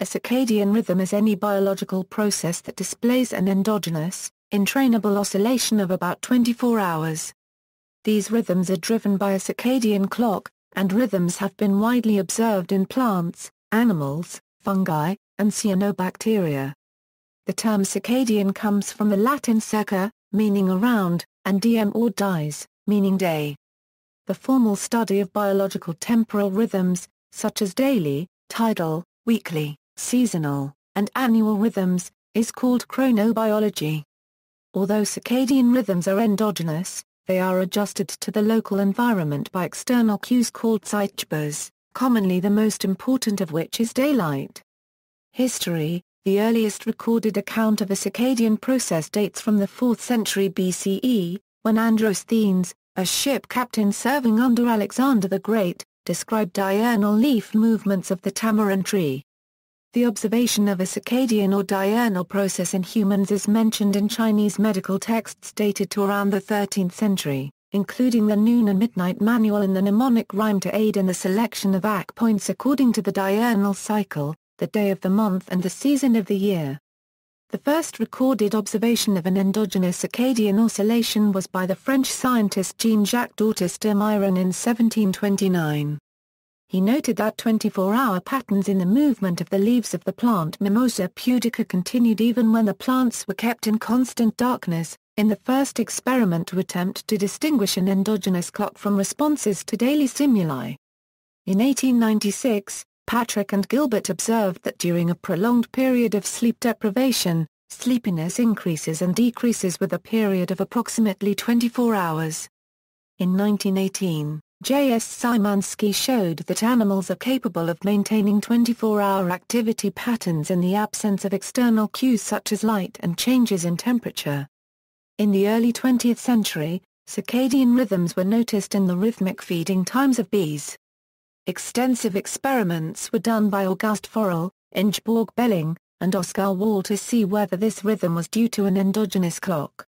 A circadian rhythm is any biological process that displays an endogenous, entrainable oscillation of about 24 hours. These rhythms are driven by a circadian clock, and rhythms have been widely observed in plants, animals, fungi, and cyanobacteria. The term circadian comes from the Latin circa, meaning around, and diem or dies, meaning day. The formal study of biological temporal rhythms, such as daily, tidal, weekly, seasonal, and annual rhythms, is called chronobiology. Although circadian rhythms are endogenous, they are adjusted to the local environment by external cues called zeitgebers, commonly the most important of which is daylight. History: the earliest recorded account of a circadian process dates from the 4th century BCE, when Androsthenes, a ship captain serving under Alexander the Great, described diurnal leaf movements of the tamarind tree. The observation of a circadian or diurnal process in humans is mentioned in Chinese medical texts dated to around the 13th century, including the Noon and Midnight Manual and the mnemonic rhyme to aid in the selection of act points according to the diurnal cycle, the day of the month and the season of the year. The first recorded observation of an endogenous circadian oscillation was by the French scientist Jean-Jacques d'Ortus de Mairan in 1729. He noted that 24-hour patterns in the movement of the leaves of the plant Mimosa pudica continued even when the plants were kept in constant darkness, in the first experiment to attempt to distinguish an endogenous clock from responses to daily stimuli. In 1896, Patrick and Gilbert observed that during a prolonged period of sleep deprivation, sleepiness increases and decreases with a period of approximately 24 hours. In 1918, J.S. Szymanski showed that animals are capable of maintaining 24-hour activity patterns in the absence of external cues such as light and changes in temperature. In the early 20th century, circadian rhythms were noticed in the rhythmic feeding times of bees. Extensive experiments were done by August Forel, Ingeborg Belling, and Oscar Wall to see whether this rhythm was due to an endogenous clock.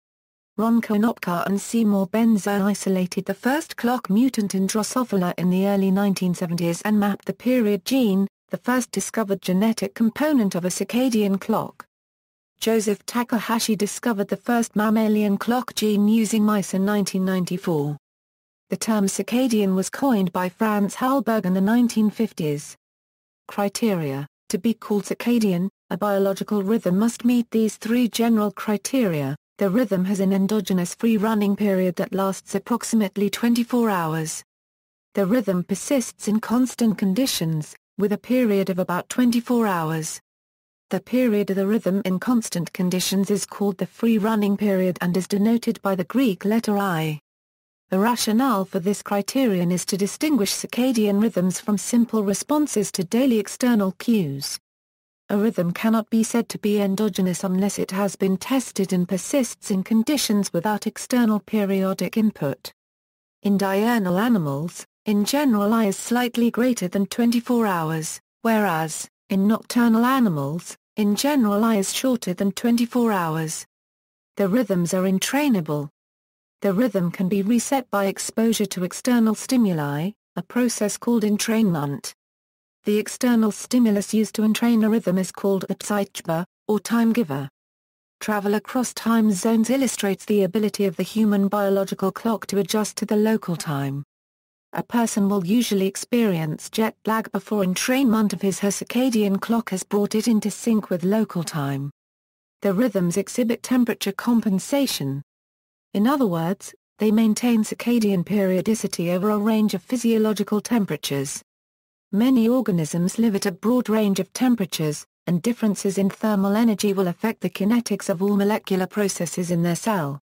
Ron Konopka and Seymour Benzer isolated the first clock mutant in Drosophila in the early 1970s and mapped the period gene, the first discovered genetic component of a circadian clock. Joseph Takahashi discovered the first mammalian clock gene using mice in 1994. The term circadian was coined by Franz Hallberg in the 1950s. Criteria: to be called circadian, a biological rhythm must meet these three general criteria. The rhythm has an endogenous free-running period that lasts approximately 24 hours. The rhythm persists in constant conditions, with a period of about 24 hours. The period of the rhythm in constant conditions is called the free-running period and is denoted by the Greek letter I. The rationale for this criterion is to distinguish circadian rhythms from simple responses to daily external cues. A rhythm cannot be said to be endogenous unless it has been tested and persists in conditions without external periodic input. In diurnal animals, in general I is slightly greater than 24 hours, whereas, in nocturnal animals, in general I is shorter than 24 hours. The rhythms are entrainable. The rhythm can be reset by exposure to external stimuli, a process called entrainment. The external stimulus used to entrain a rhythm is called a zeitgeber, or time giver. Travel across time zones illustrates the ability of the human biological clock to adjust to the local time. A person will usually experience jet lag before entrainment of his/her circadian clock has brought it into sync with local time. The rhythms exhibit temperature compensation. In other words, they maintain circadian periodicity over a range of physiological temperatures. Many organisms live at a broad range of temperatures, and differences in thermal energy will affect the kinetics of all molecular processes in their cells.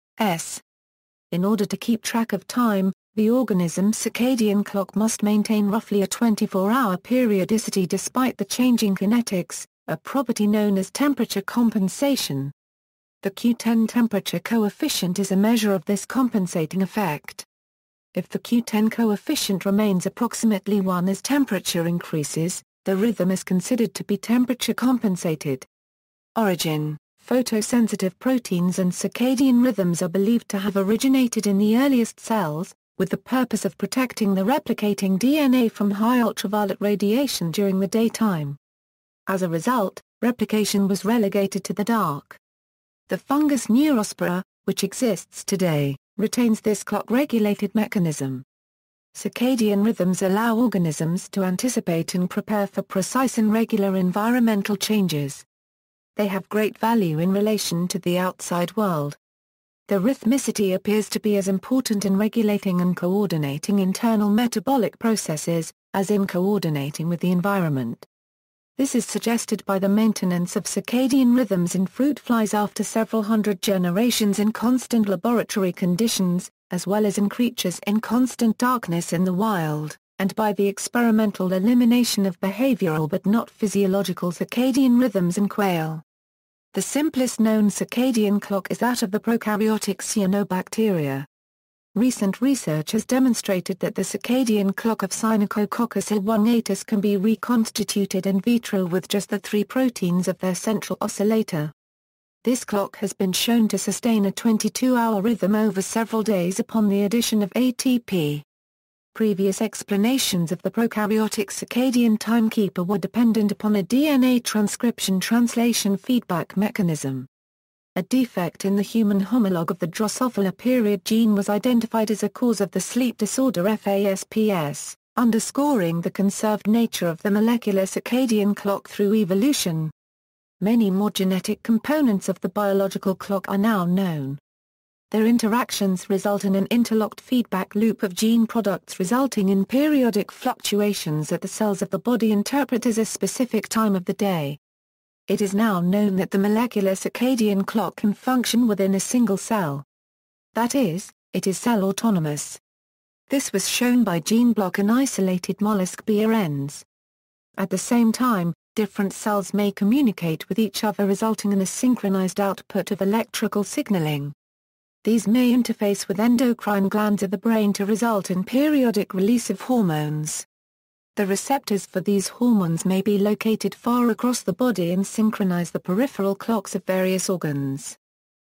In order to keep track of time, the organism's circadian clock must maintain roughly a 24-hour periodicity despite the changing kinetics, a property known as temperature compensation. The Q10 temperature coefficient is a measure of this compensating effect. If the Q10 coefficient remains approximately 1 as temperature increases, the rhythm is considered to be temperature compensated. Origin: photosensitive proteins and circadian rhythms are believed to have originated in the earliest cells, with the purpose of protecting the replicating DNA from high ultraviolet radiation during the daytime. As a result, replication was relegated to the dark. The fungus Neurospora, which exists today, retains this clock-regulated mechanism. Circadian rhythms allow organisms to anticipate and prepare for precise and regular environmental changes. They have great value in relation to the outside world. The rhythmicity appears to be as important in regulating and coordinating internal metabolic processes, as in coordinating with the environment. This is suggested by the maintenance of circadian rhythms in fruit flies after several hundred generations in constant laboratory conditions, as well as in creatures in constant darkness in the wild, and by the experimental elimination of behavioral but not physiological circadian rhythms in quail. The simplest known circadian clock is that of the prokaryotic cyanobacteria. Recent research has demonstrated that the circadian clock of Synchrony elongatus can be reconstituted in vitro with just the 3 proteins of their central oscillator. This clock has been shown to sustain a 22-hour rhythm over several days upon the addition of ATP. Previous explanations of the prokaryotic circadian timekeeper were dependent upon a DNA transcription translation feedback mechanism. A defect in the human homologue of the Drosophila period gene was identified as a cause of the sleep disorder FASPS, underscoring the conserved nature of the molecular circadian clock through evolution. Many more genetic components of the biological clock are now known. Their interactions result in an interlocked feedback loop of gene products resulting in periodic fluctuations that the cells of the body interpret as a specific time of the day. It is now known that the molecular circadian clock can function within a single cell. That is, it is cell-autonomous. This was shown by gene block in isolated mollusk BRNs. At the same time, different cells may communicate with each other resulting in a synchronized output of electrical signaling. These may interface with endocrine glands of the brain to result in periodic release of hormones. The receptors for these hormones may be located far across the body and synchronize the peripheral clocks of various organs.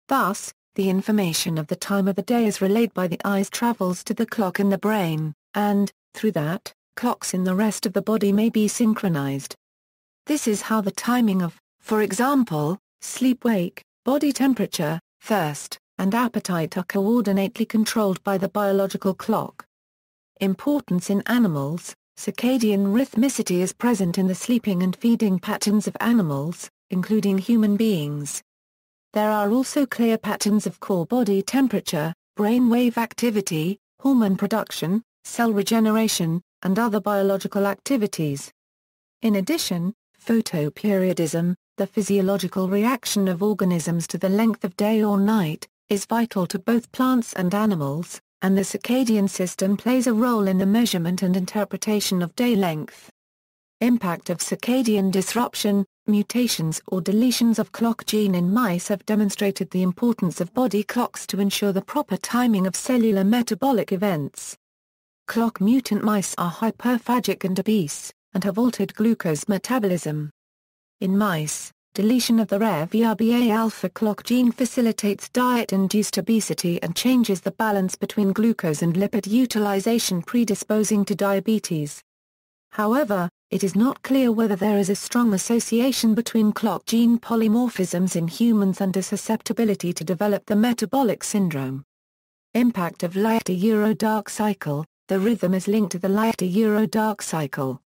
Thus, the information of the time of the day as relayed by the eyes travels to the clock in the brain, and, through that, clocks in the rest of the body may be synchronized. This is how the timing of, for example, sleep-wake, body temperature, thirst, and appetite are coordinately controlled by the biological clock. Importance in animals. Circadian rhythmicity is present in the sleeping and feeding patterns of animals, including human beings. There are also clear patterns of core body temperature, brain wave activity, hormone production, cell regeneration, and other biological activities. In addition, photoperiodism, the physiological reaction of organisms to the length of day or night, is vital to both plants and animals, and the circadian system plays a role in the measurement and interpretation of day length. Impact of circadian disruption. Mutations or deletions of clock gene in mice have demonstrated the importance of body clocks to ensure the proper timing of cellular metabolic events. Clock mutant mice are hyperphagic and obese, and have altered glucose metabolism. In mice, deletion of the rare VRBA-alpha clock gene facilitates diet-induced obesity and changes the balance between glucose and lipid utilization, predisposing to diabetes. However, it is not clear whether there is a strong association between clock gene polymorphisms in humans and a susceptibility to develop the metabolic syndrome. Impact of light-to-dark cycle. The rhythm is linked to the light-to-dark cycle.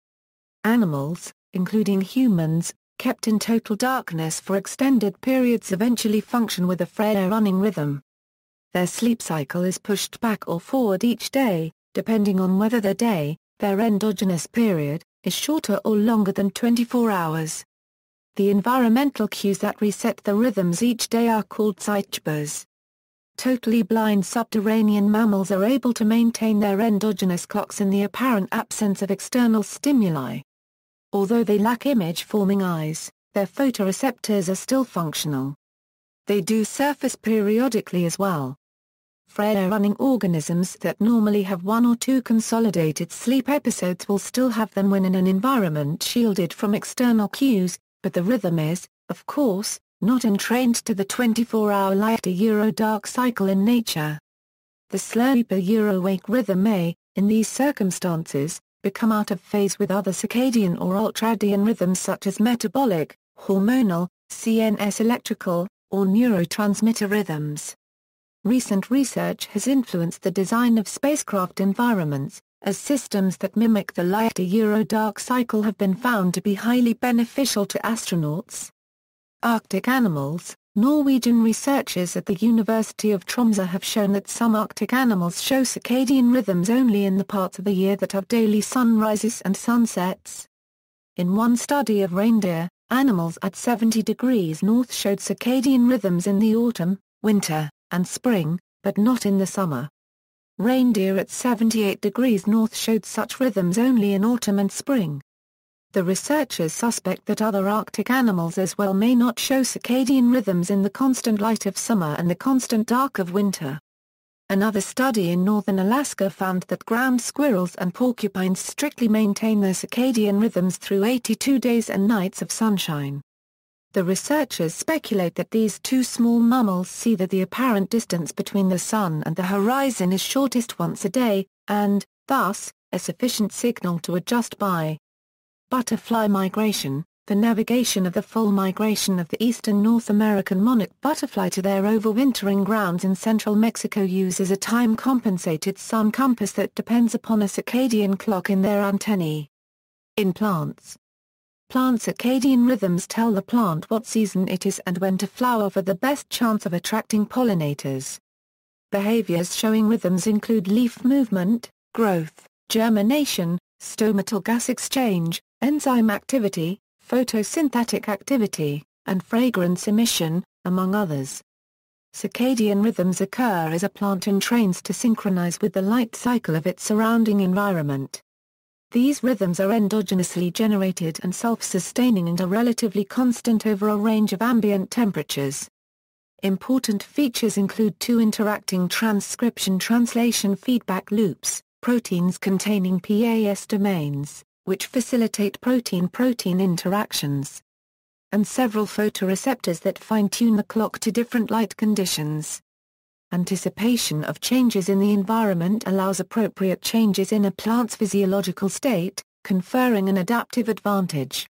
Animals, including humans, kept in total darkness for extended periods eventually function with a free-running rhythm. Their sleep cycle is pushed back or forward each day, depending on whether the day, their endogenous period, is shorter or longer than 24 hours. The environmental cues that reset the rhythms each day are called zeitgebers. Totally blind subterranean mammals are able to maintain their endogenous clocks in the apparent absence of external stimuli. Although they lack image-forming eyes, their photoreceptors are still functional. They do surface periodically as well. Free-running organisms that normally have one or two consolidated sleep episodes will still have them when in an environment shielded from external cues, but the rhythm is, of course, not entrained to the 24-hour light-to-dark cycle in nature. The sleep-wake rhythm may, in these circumstances, become out of phase with other circadian or ultradian rhythms such as metabolic, hormonal, CNS electrical, or neurotransmitter rhythms. Recent research has influenced the design of spacecraft environments, as systems that mimic the light-to-dark cycle have been found to be highly beneficial to astronauts. Arctic animals. Norwegian researchers at the University of Tromsø have shown that some Arctic animals show circadian rhythms only in the parts of the year that have daily sunrises and sunsets. In one study of reindeer, animals at 70 degrees north showed circadian rhythms in the autumn, winter, and spring, but not in the summer. Reindeer at 78 degrees north showed such rhythms only in autumn and spring. The researchers suspect that other Arctic animals as well may not show circadian rhythms in the constant light of summer and the constant dark of winter. Another study in northern Alaska found that ground squirrels and porcupines strictly maintain their circadian rhythms through 82 days and nights of sunshine. The researchers speculate that these two small mammals see that the apparent distance between the sun and the horizon is shortest once a day, and, thus, a sufficient signal to adjust by. Butterfly migration. The navigation of the full migration of the eastern North American monarch butterfly to their overwintering grounds in central Mexico uses a time-compensated sun compass that depends upon a circadian clock in their antennae. In plants. Plant circadian rhythms tell the plant what season it is and when to flower for the best chance of attracting pollinators. Behaviors showing rhythms include leaf movement, growth, germination, stomatal gas exchange, enzyme activity, photosynthetic activity, and fragrance emission, among others. Circadian rhythms occur as a plant entrains to synchronize with the light cycle of its surrounding environment. These rhythms are endogenously generated and self-sustaining and are relatively constant over a range of ambient temperatures. Important features include two interacting transcription-translation feedback loops, proteins containing PAS domains, which facilitate protein-protein interactions, and several photoreceptors that fine-tune the clock to different light conditions. Anticipation of changes in the environment allows appropriate changes in a plant's physiological state, conferring an adaptive advantage.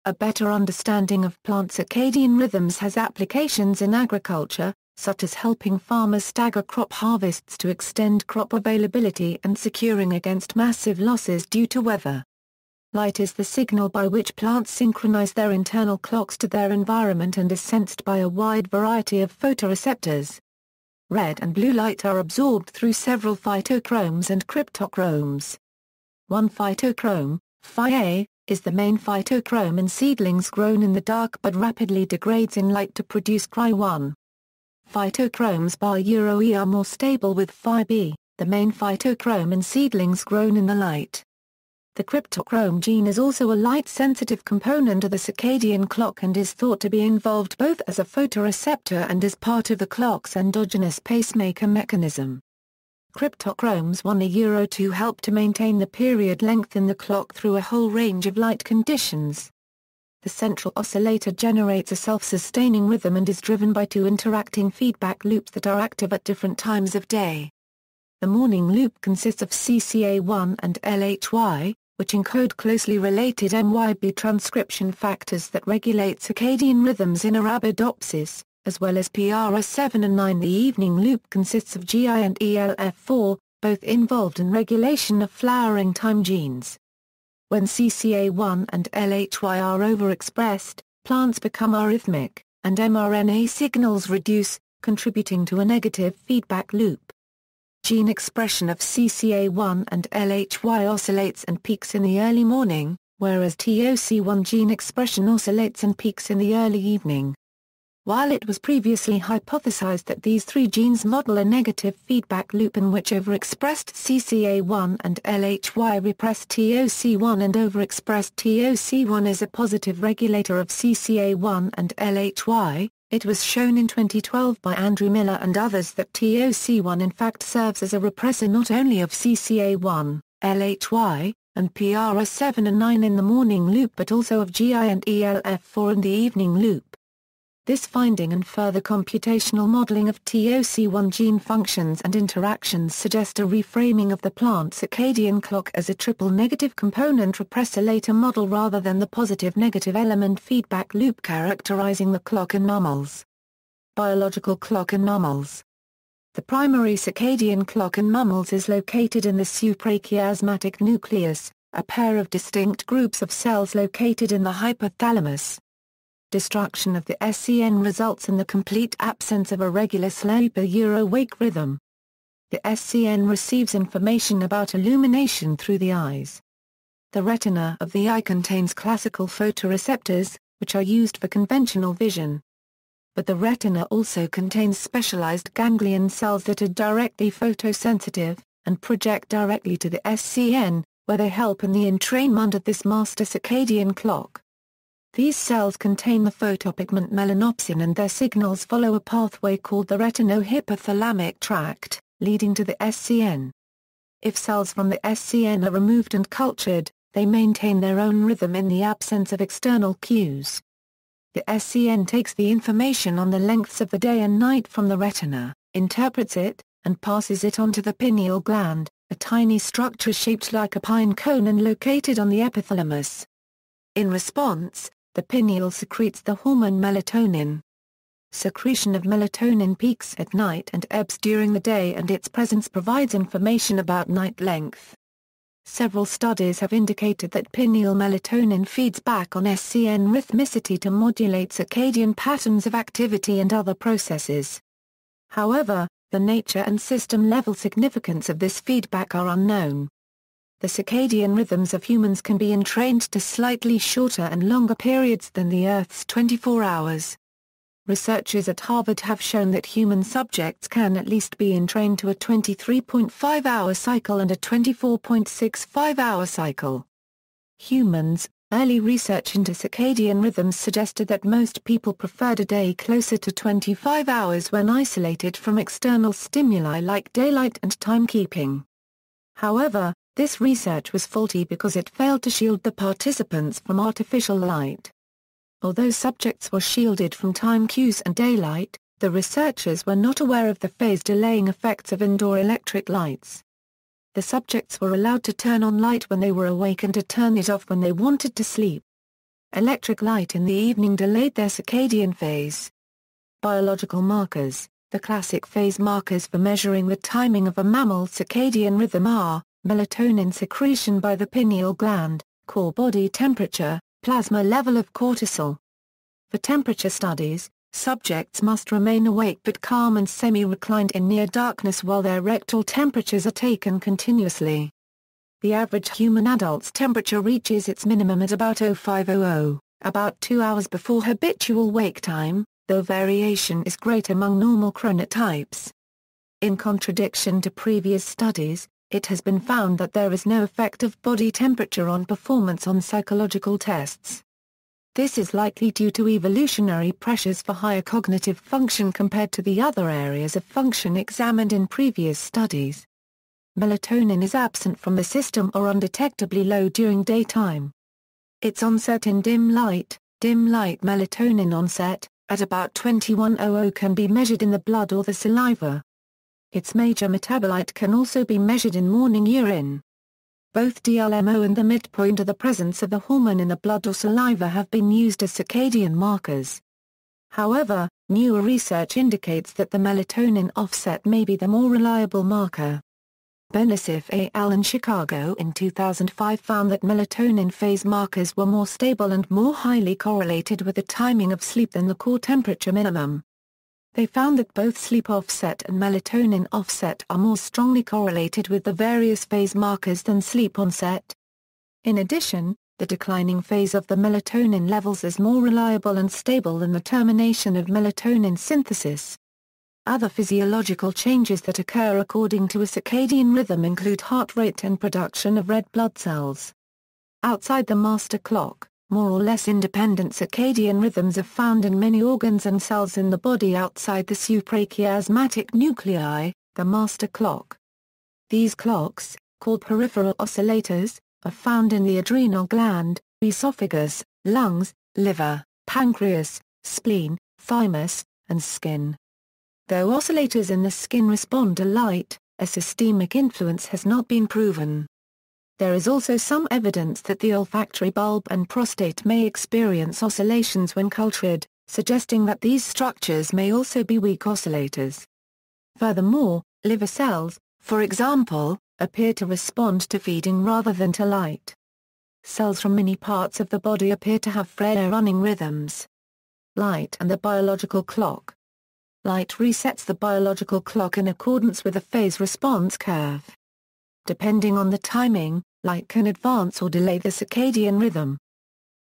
A better understanding of plant circadian rhythms has applications in agriculture, such as helping farmers stagger crop harvests to extend crop availability and securing against massive losses due to weather. Light is the signal by which plants synchronize their internal clocks to their environment and is sensed by a wide variety of photoreceptors. Red and blue light are absorbed through several phytochromes and cryptochromes. One phytochrome, Phy-A, is the main phytochrome in seedlings grown in the dark but rapidly degrades in light to produce Cry1. Phytochromes Bar-E are more stable with Phy-B, the main phytochrome in seedlings grown in the light. The cryptochrome gene is also a light-sensitive component of the circadian clock and is thought to be involved both as a photoreceptor and as part of the clock's endogenous pacemaker mechanism. Cryptochromes 1-2 help to maintain the period length in the clock through a whole range of light conditions. The central oscillator generates a self-sustaining rhythm and is driven by two interacting feedback loops that are active at different times of day. The morning loop consists of CCA1 and LHY, which encode closely related MYB transcription factors that regulate circadian rhythms in Arabidopsis, as well as PRS7 and 9. The evening loop consists of GI and ELF4, both involved in regulation of flowering time genes. When CCA1 and LHY are overexpressed, plants become arrhythmic, and mRNA signals reduce, contributing to a negative feedback loop. Gene expression of CCA1 and LHY oscillates and peaks in the early morning, whereas TOC1 gene expression oscillates and peaks in the early evening. While it was previously hypothesized that these three genes model a negative feedback loop in which overexpressed CCA1 and LHY repress TOC1 and overexpressed TOC1 is a positive regulator of CCA1 and LHY, it was shown in 2012 by Andrew Miller and others that TOC1 in fact serves as a repressor not only of CCA1, LHY, and PRS7 and 9 in the morning loop but also of GI and ELF4 in the evening loop. This finding and further computational modeling of TOC1 gene functions and interactions suggest a reframing of the plant circadian clock as a triple negative component repressor model rather than the positive-negative element feedback loop characterizing the clock in mammals. Biological clock in mammals. The primary circadian clock in mammals is located in the suprachiasmatic nucleus, a pair of distinct groups of cells located in the hypothalamus. Destruction of the SCN results in the complete absence of a regular sleep-awake rhythm. The SCN receives information about illumination through the eyes. The retina of the eye contains classical photoreceptors, which are used for conventional vision. But the retina also contains specialized ganglion cells that are directly photosensitive, and project directly to the SCN, where they help in the entrainment of this master circadian clock. These cells contain the photopigment melanopsin and their signals follow a pathway called the retinohypothalamic tract, leading to the SCN. If cells from the SCN are removed and cultured, they maintain their own rhythm in the absence of external cues. The SCN takes the information on the lengths of the day and night from the retina, interprets it, and passes it on to the pineal gland, a tiny structure shaped like a pine cone and located on the epithalamus. In response, the pineal secretes the hormone melatonin. Secretion of melatonin peaks at night and ebbs during the day, and its presence provides information about night length. Several studies have indicated that pineal melatonin feeds back on SCN rhythmicity to modulate circadian patterns of activity and other processes. However, the nature and system-level significance of this feedback are unknown. The circadian rhythms of humans can be entrained to slightly shorter and longer periods than the Earth's 24 hours. Researchers at Harvard have shown that human subjects can at least be entrained to a 23.5-hour cycle and a 24.65-hour cycle. Humans. Early research into circadian rhythms suggested that most people preferred a day closer to 25 hours when isolated from external stimuli like daylight and timekeeping. However, this research was faulty because it failed to shield the participants from artificial light. Although subjects were shielded from time cues and daylight, the researchers were not aware of the phase-delaying effects of indoor electric lights. The subjects were allowed to turn on light when they were awake and to turn it off when they wanted to sleep. Electric light in the evening delayed their circadian phase. Biological markers. The classic phase markers for measuring the timing of a mammal circadian rhythm are melatonin secretion by the pineal gland, core body temperature, plasma level of cortisol. For temperature studies, subjects must remain awake but calm and semi-reclined in near darkness while their rectal temperatures are taken continuously. The average human adult's temperature reaches its minimum at about 0500, about 2 hours before habitual wake time, though variation is great among normal chronotypes. In contradiction to previous studies, it has been found that there is no effect of body temperature on performance on psychological tests. This is likely due to evolutionary pressures for higher cognitive function compared to the other areas of function examined in previous studies. Melatonin is absent from the system or undetectably low during daytime. Its onset in dim light melatonin onset, at about 2100 can be measured in the blood or the saliva. Its major metabolite can also be measured in morning urine. Both DLMO and the midpoint of the presence of the hormone in the blood or saliva have been used as circadian markers. However, newer research indicates that the melatonin offset may be the more reliable marker. Benesif et al. In Chicago in 2005 found that melatonin phase markers were more stable and more highly correlated with the timing of sleep than the core temperature minimum. They found that both sleep offset and melatonin offset are more strongly correlated with the various phase markers than sleep onset. In addition, the declining phase of the melatonin levels is more reliable and stable than the termination of melatonin synthesis. Other physiological changes that occur according to a circadian rhythm include heart rate and production of red blood cells. Outside the master clock, more or less independent circadian rhythms are found in many organs and cells in the body outside the suprachiasmatic nuclei, the master clock. These clocks, called peripheral oscillators, are found in the adrenal gland, esophagus, lungs, liver, pancreas, spleen, thymus, and skin. Though oscillators in the skin respond to light, a systemic influence has not been proven. There is also some evidence that the olfactory bulb and prostate may experience oscillations when cultured, suggesting that these structures may also be weak oscillators. Furthermore, liver cells, for example, appear to respond to feeding rather than to light. Cells from many parts of the body appear to have freer running rhythms. Light and the biological clock. Light resets the biological clock in accordance with a phase response curve. Depending on the timing, light can advance or delay the circadian rhythm.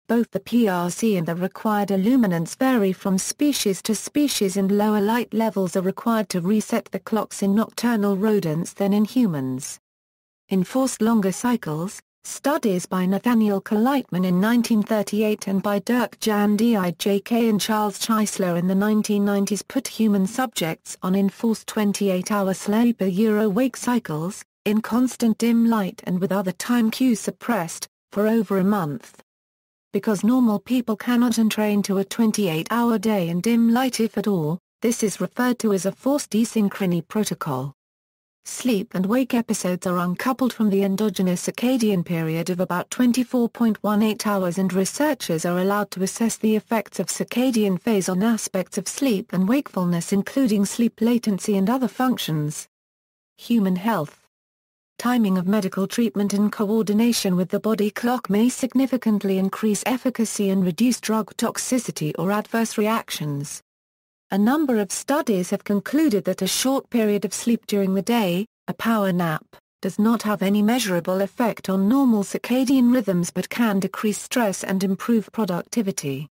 Both the PRC and the required illuminance vary from species to species, and lower light levels are required to reset the clocks in nocturnal rodents than in humans. Enforced longer cycles. Studies by Nathaniel Klightman in 1938 and by Dirk Jan Dijk and Charles Chrysler in the 1990s put human subjects on enforced 28-hour sleep-wake cycles, in constant dim light and with other time cues suppressed, for over a month. Because normal people cannot entrain to a 28-hour day in dim light if at all, this is referred to as a forced desynchrony protocol. Sleep and wake episodes are uncoupled from the endogenous circadian period of about 24.18 hours, and researchers are allowed to assess the effects of circadian phase on aspects of sleep and wakefulness, including sleep latency and other functions. Human health. Timing of medical treatment in coordination with the body clock may significantly increase efficacy and reduce drug toxicity or adverse reactions. A number of studies have concluded that a short period of sleep during the day, a power nap, does not have any measurable effect on normal circadian rhythms but can decrease stress and improve productivity.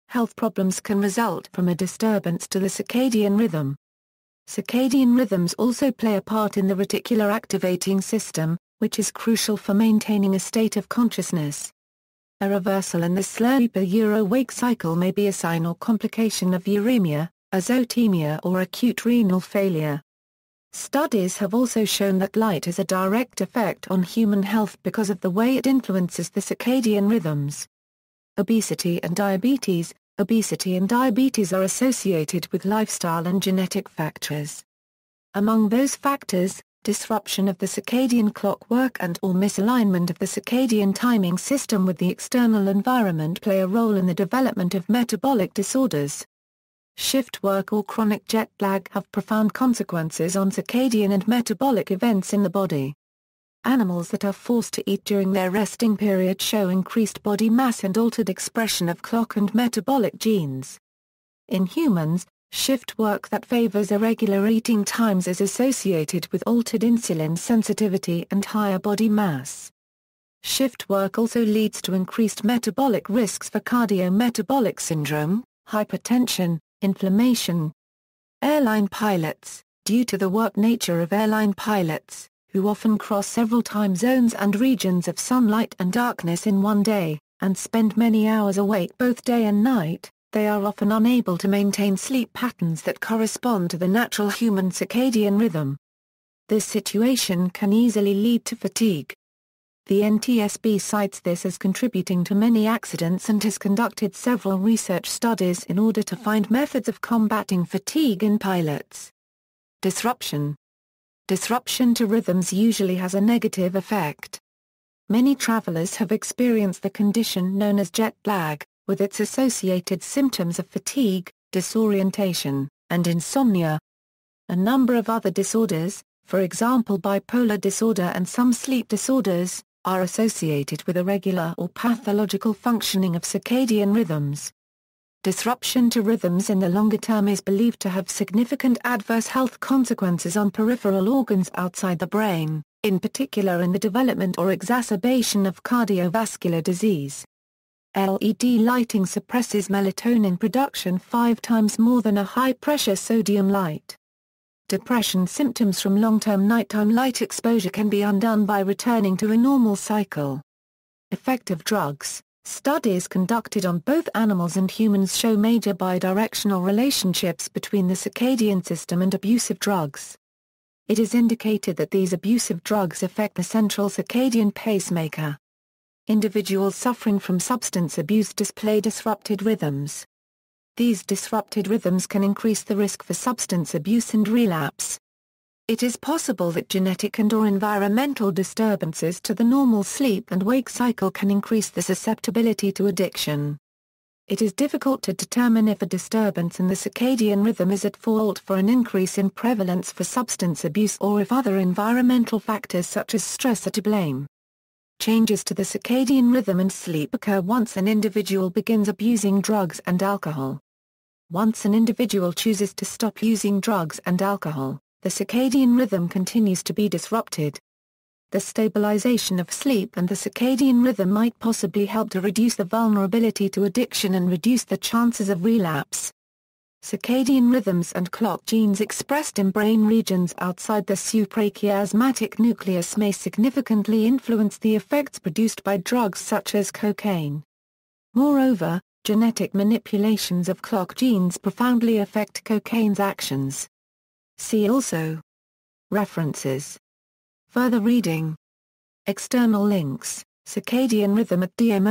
Health problems can result from a disturbance to the circadian rhythm. Circadian rhythms also play a part in the reticular activating system, which is crucial for maintaining a state of consciousness. A reversal in the sleep-wake cycle may be a sign or complication of uremia, azotemia, or acute renal failure. Studies have also shown that light has a direct effect on human health because of the way it influences the circadian rhythms. Obesity and diabetes. Obesity and diabetes are associated with lifestyle and genetic factors. Among those factors, disruption of the circadian clockwork and/or misalignment of the circadian timing system with the external environment play a role in the development of metabolic disorders. Shift work or chronic jet lag have profound consequences on circadian and metabolic events in the body. Animals that are forced to eat during their resting period show increased body mass and altered expression of clock and metabolic genes. In humans, shift work that favors irregular eating times is associated with altered insulin sensitivity and higher body mass. Shift work also leads to increased metabolic risks for cardiometabolic syndrome, hypertension, inflammation. Airline pilots. Due to the work nature of airline pilots, who often cross several time zones and regions of sunlight and darkness in one day, and spend many hours awake both day and night, they are often unable to maintain sleep patterns that correspond to the natural human circadian rhythm. This situation can easily lead to fatigue. The NTSB cites this as contributing to many accidents and has conducted several research studies in order to find methods of combating fatigue in pilots. Disruption. Disruption to rhythms usually has a negative effect. Many travelers have experienced the condition known as jet lag, with its associated symptoms of fatigue, disorientation, and insomnia. A number of other disorders, for example bipolar disorder and some sleep disorders, are associated with irregular or pathological functioning of circadian rhythms. Disruption to rhythms in the longer term is believed to have significant adverse health consequences on peripheral organs outside the brain, in particular in the development or exacerbation of cardiovascular disease. LED lighting suppresses melatonin production 5 times more than a high-pressure sodium light. Depression symptoms from long-term nighttime light exposure can be undone by returning to a normal cycle. Effective drugs. Studies conducted on both animals and humans show major bidirectional relationships between the circadian system and abusive drugs. It is indicated that these abusive drugs affect the central circadian pacemaker. Individuals suffering from substance abuse display disrupted rhythms. These disrupted rhythms can increase the risk for substance abuse and relapse. It is possible that genetic and/or environmental disturbances to the normal sleep and wake cycle can increase the susceptibility to addiction. It is difficult to determine if a disturbance in the circadian rhythm is at fault for an increase in prevalence for substance abuse or if other environmental factors such as stress are to blame. Changes to the circadian rhythm and sleep occur once an individual begins abusing drugs and alcohol. Once an individual chooses to stop using drugs and alcohol, the circadian rhythm continues to be disrupted. The stabilization of sleep and the circadian rhythm might possibly help to reduce the vulnerability to addiction and reduce the chances of relapse. Circadian rhythms and clock genes expressed in brain regions outside the suprachiasmatic nucleus may significantly influence the effects produced by drugs such as cocaine. Moreover, genetic manipulations of clock genes profoundly affect cocaine's actions. See also. References. Further reading. External links, Circadian Rhythm at Diem.